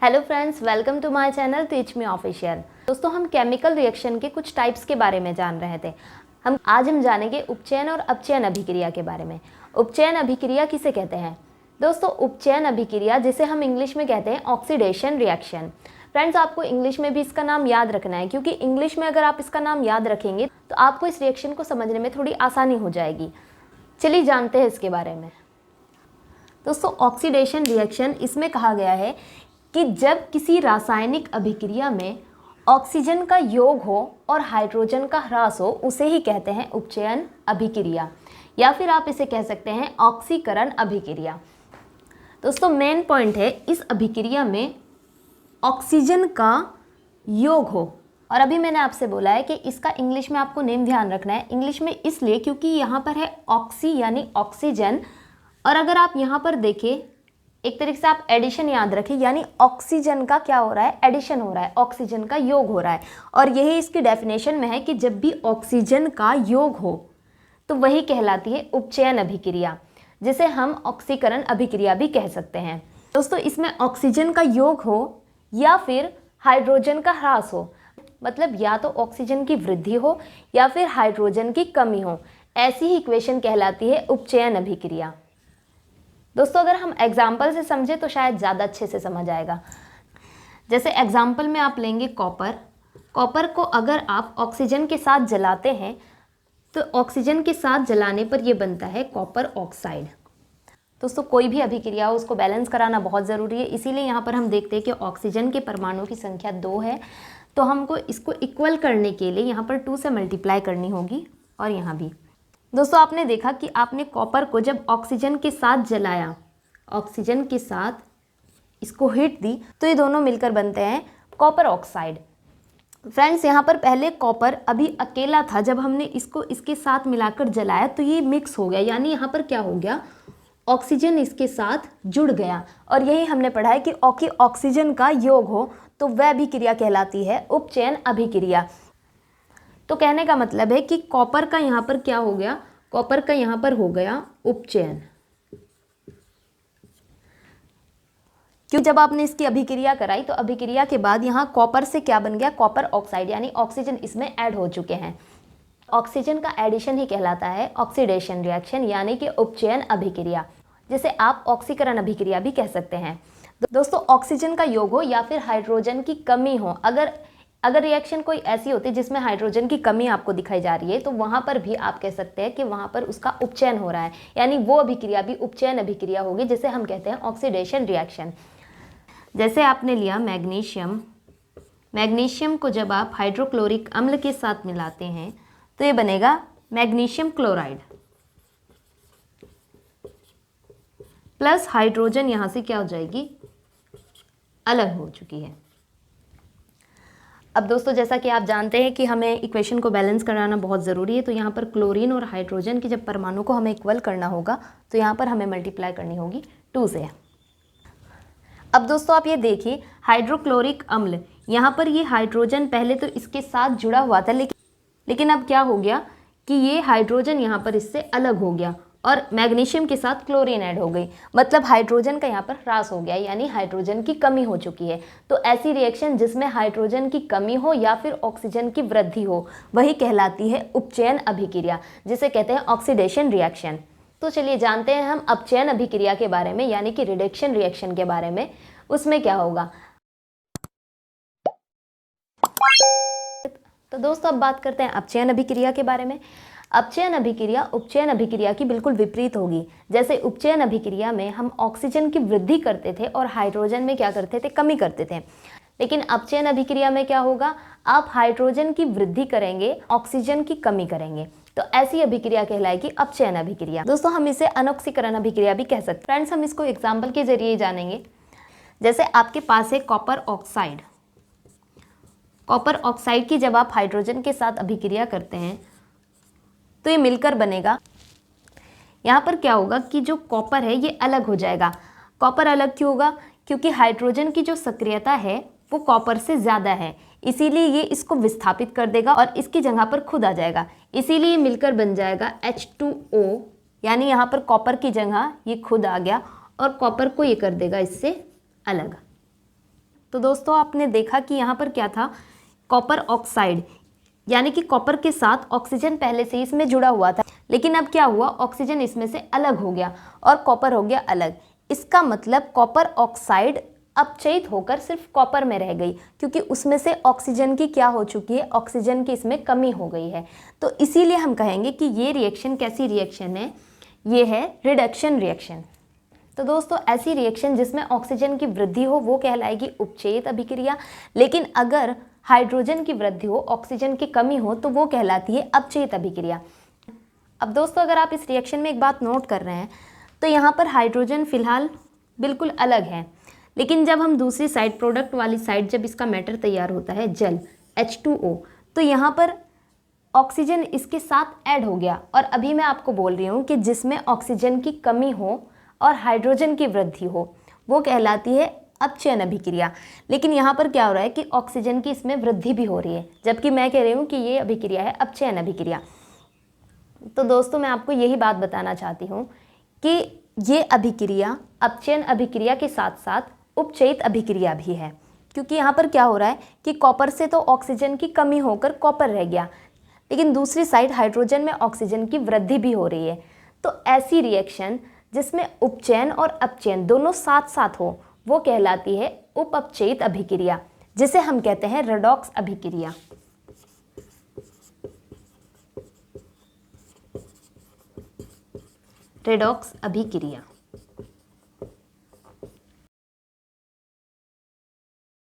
Hello friends, welcome to my channel teach me official. दोस्तों, हम chemical reaction के कुछ टाइप्स के बारे में जान रहे थे। आज हम जानेंगे उपचयन और अपचयन अभिक्रिया के बारे में। उपचयन अभिक्रिया किसे कहते हैं? दोस्तों, उपचयन अभिक्रिया जिसे हम इंग्लिश में कहते हैं ऑक्सीडेशन रिएक्शन। फ्रेंड्स, आपको इंग्लिश में भी इसका नाम याद रखना है, क्योंकि इंग्लिश में अगर आप इसका नाम याद रखेंगे तो आपको इस रिएक्शन को समझने में थोड़ी आसानी हो जाएगी। चलिए जानते हैं इसके बारे में। दोस्तों, ऑक्सीडेशन रिएक्शन इसमें कहा गया है कि जब किसी रासायनिक अभिक्रिया में ऑक्सीजन का योग हो और हाइड्रोजन का ह्रास हो, उसे ही कहते हैं उपचयन अभिक्रिया, या फिर आप इसे कह सकते हैं ऑक्सीकरण अभिक्रिया। दोस्तों, मेन पॉइंट है इस अभिक्रिया में ऑक्सीजन का योग हो। और अभी मैंने आपसे बोला है कि इसका इंग्लिश में आपको नेम ध्यान रखना है। इंग्लिश में इसलिए क्योंकि यहाँ पर है ऑक्सी यानी ऑक्सीजन, और अगर आप यहाँ पर देखें एक तरीके से आप एडिशन याद रखें, यानी ऑक्सीजन का क्या हो रहा है, एडिशन हो रहा है, ऑक्सीजन का योग हो रहा है। और यही इसकी डेफिनेशन में है कि जब भी ऑक्सीजन का योग हो तो वही कहलाती है उपचयन अभिक्रिया, जिसे हम ऑक्सीकरण अभिक्रिया भी कह सकते हैं। दोस्तों, इसमें ऑक्सीजन का योग हो या फिर हाइड्रोजन का ह्रास हो, मतलब या तो ऑक्सीजन की वृद्धि हो या फिर हाइड्रोजन की कमी हो, ऐसी ही इक्वेशन कहलाती है उपचयन अभिक्रिया। दोस्तों, अगर हम एग्जाम्पल से समझे तो शायद ज़्यादा अच्छे से समझ आएगा। जैसे एग्जाम्पल में आप लेंगे कॉपर को अगर आप ऑक्सीजन के साथ जलाते हैं तो ऑक्सीजन के साथ जलाने पर यह बनता है कॉपर ऑक्साइड। दोस्तों, कोई भी अभिक्रिया हो उसको बैलेंस कराना बहुत ज़रूरी है, इसीलिए यहाँ पर हम देखते हैं कि ऑक्सीजन के परमाणु की संख्या 2 है, तो हमको इसको इक्वल करने के लिए यहाँ पर 2 से मल्टीप्लाई करनी होगी, और यहाँ भी। दोस्तों, आपने देखा कि आपने कॉपर को जब ऑक्सीजन के साथ जलाया, ऑक्सीजन के साथ इसको हीट दी, तो ये दोनों मिलकर बनते हैं कॉपर ऑक्साइड। फ्रेंड्स, यहाँ पर पहले कॉपर अभी अकेला था, जब हमने इसको इसके साथ मिलाकर जलाया तो ये मिक्स हो गया, यानी यहाँ पर क्या हो गया, ऑक्सीजन इसके साथ जुड़ गया। और यही हमने पढ़ा है कि ऑक्सीजन का योग हो तो वह अभिक्रिया कहलाती है उपचयन अभिक्रिया। तो कहने का मतलब है कि कॉपर का यहाँ पर क्या हो गया, कॉपर का यहाँ पर हो गया उपचयन। क्यों? जब आपने इसकी अभिक्रिया कराई तो अभिक्रिया के बाद यहाँ कॉपर से क्या बन गया, कॉपर ऑक्साइड, यानी ऑक्सीजन इसमें ऐड हो चुके हैं। ऑक्सीजन का एडिशन ही कहलाता है ऑक्सीडेशन रिएक्शन, यानी कि उपचयन अभिक्रिया, जिसे आप ऑक्सीकरण अभिक्रिया भी कह सकते हैं। दोस्तों, ऑक्सीजन का योग हो या फिर हाइड्रोजन की कमी हो, अगर रिएक्शन कोई ऐसी होती है जिसमें हाइड्रोजन की कमी आपको दिखाई जा रही है, तो वहाँ पर भी आप कह सकते हैं कि वहाँ पर उसका उपचयन हो रहा है, यानी वो अभिक्रिया भी उपचयन अभिक्रिया होगी, जिसे हम कहते हैं ऑक्सीडेशन रिएक्शन। जैसे आपने लिया मैग्नीशियम को जब आप हाइड्रोक्लोरिक अम्ल के साथ मिलाते हैं तो ये बनेगा मैग्नीशियम क्लोराइड, प्लस हाइड्रोजन यहाँ से क्या हो जाएगी, अलग हो चुकी है। अब दोस्तों, जैसा कि आप जानते हैं कि हमें इक्वेशन को बैलेंस कराना बहुत ज़रूरी है, तो यहाँ पर क्लोरीन और हाइड्रोजन के जब परमाणु को हमें इक्वल करना होगा तो यहाँ पर हमें मल्टीप्लाई करनी होगी 2 से। अब दोस्तों, आप ये देखिए हाइड्रोक्लोरिक अम्ल, यहाँ पर ये हाइड्रोजन पहले तो इसके साथ जुड़ा हुआ था, लेकिन अब क्या हो गया कि ये हाइड्रोजन यहाँ पर इससे अलग हो गया और मैग्नीशियम के साथ क्लोरीन ऐड हो गई, मतलब हाइड्रोजन का यहाँ पर ह्रास हो गया, यानी हाइड्रोजन की कमी हो चुकी है। तो ऐसी रिएक्शन जिसमें हाइड्रोजन की कमी हो या फिर ऑक्सीजन की वृद्धि हो, वही कहलाती है उपचयन अभिक्रिया, जिसे कहते हैं ऑक्सीडेशन रिएक्शन। तो चलिए जानते हैं हम अपचयन अभिक्रिया के बारे में, यानी कि रिडक्शन रिएक्शन के बारे में। उसमें क्या होगा, तो दोस्तों अब बात करते हैं अपचयन अभिक्रिया के बारे में। अपचयन अभिक्रिया उपचयन अभिक्रिया की बिल्कुल विपरीत होगी। जैसे उपचयन अभिक्रिया में हम ऑक्सीजन की वृद्धि करते थे और हाइड्रोजन में क्या करते थे, कमी करते थे, लेकिन अपचयन अभिक्रिया में क्या होगा, आप हाइड्रोजन की वृद्धि करेंगे, ऑक्सीजन की कमी करेंगे, तो ऐसी अभिक्रिया कहलाएगी अपचयन अभिक्रिया। दोस्तों, हम इसे अनऑक्सीकरण अभिक्रिया भी कह सकते हैं। फ्रेंड्स, हम इसको एग्जाम्पल के जरिए जानेंगे। जैसे आपके पास है कॉपर ऑक्साइड, कॉपर ऑक्साइड की जब आप हाइड्रोजन के साथ अभिक्रिया करते हैं तो ये मिलकर बनेगा, यहाँ पर क्या होगा कि जो कॉपर है ये अलग हो जाएगा। कॉपर अलग क्यों होगा, क्योंकि हाइड्रोजन की जो सक्रियता है वो कॉपर से ज़्यादा है, इसीलिए ये इसको विस्थापित कर देगा और इसकी जगह पर खुद आ जाएगा, इसीलिए मिलकर बन जाएगा H2O, यानी यहाँ पर कॉपर की जगह ये खुद आ गया और कॉपर को ये कर देगा इससे अलग। तो दोस्तों आपने देखा कि यहाँ पर क्या था, कॉपर ऑक्साइड, यानी कि कॉपर के साथ ऑक्सीजन पहले से ही इसमें जुड़ा हुआ था, लेकिन अब क्या हुआ, ऑक्सीजन इसमें से अलग हो गया और कॉपर हो गया अलग। इसका मतलब कॉपर ऑक्साइड अपचयित होकर सिर्फ कॉपर में रह गई, क्योंकि उसमें से ऑक्सीजन की क्या हो चुकी है, ऑक्सीजन की इसमें कमी हो गई है। तो इसीलिए हम कहेंगे कि ये रिएक्शन कैसी रिएक्शन है, ये है रिडक्शन रिएक्शन। तो दोस्तों ऐसी रिएक्शन जिसमें ऑक्सीजन की वृद्धि हो वो कहलाएगी उपचयित अभिक्रिया, लेकिन अगर हाइड्रोजन की वृद्धि हो, ऑक्सीजन की कमी हो, तो वो कहलाती है अपचयित अभिक्रिया। अब दोस्तों अगर आप इस रिएक्शन में एक बात नोट कर रहे हैं तो यहाँ पर हाइड्रोजन फिलहाल बिल्कुल अलग है, लेकिन जब हम दूसरी साइड, प्रोडक्ट वाली साइड, जब इसका मैटर तैयार होता है जल H2O, तो यहाँ पर ऑक्सीजन इसके साथ ऐड हो गया। और अभी मैं आपको बोल रही हूँ कि जिसमें ऑक्सीजन की कमी हो और हाइड्रोजन की वृद्धि हो वो कहलाती है अपचयन अभिक्रिया। लेकिन यहाँ पर क्या हो रहा है कि ऑक्सीजन की इसमें वृद्धि भी हो रही है, जबकि मैं कह रही हूँ कि ये अभिक्रिया है अपचयन अभिक्रिया। तो दोस्तों मैं आपको यही बात बताना चाहती हूँ कि ये अभिक्रिया अपचयन अभिक्रिया के साथ साथ उपचयित अभिक्रिया भी है, क्योंकि यहाँ पर क्या हो रहा है कि कॉपर से तो ऑक्सीजन की कमी होकर कॉपर रह गया, लेकिन दूसरी साइड हाइड्रोजन में ऑक्सीजन की वृद्धि भी हो रही है। तो ऐसी रिएक्शन जिसमें उपचयन और अपचयन दोनों साथ साथ हो वो कहलाती है उपअपचयित अभिक्रिया, जिसे हम कहते हैं रेडॉक्स अभिक्रिया। रेडॉक्स अभिक्रिया।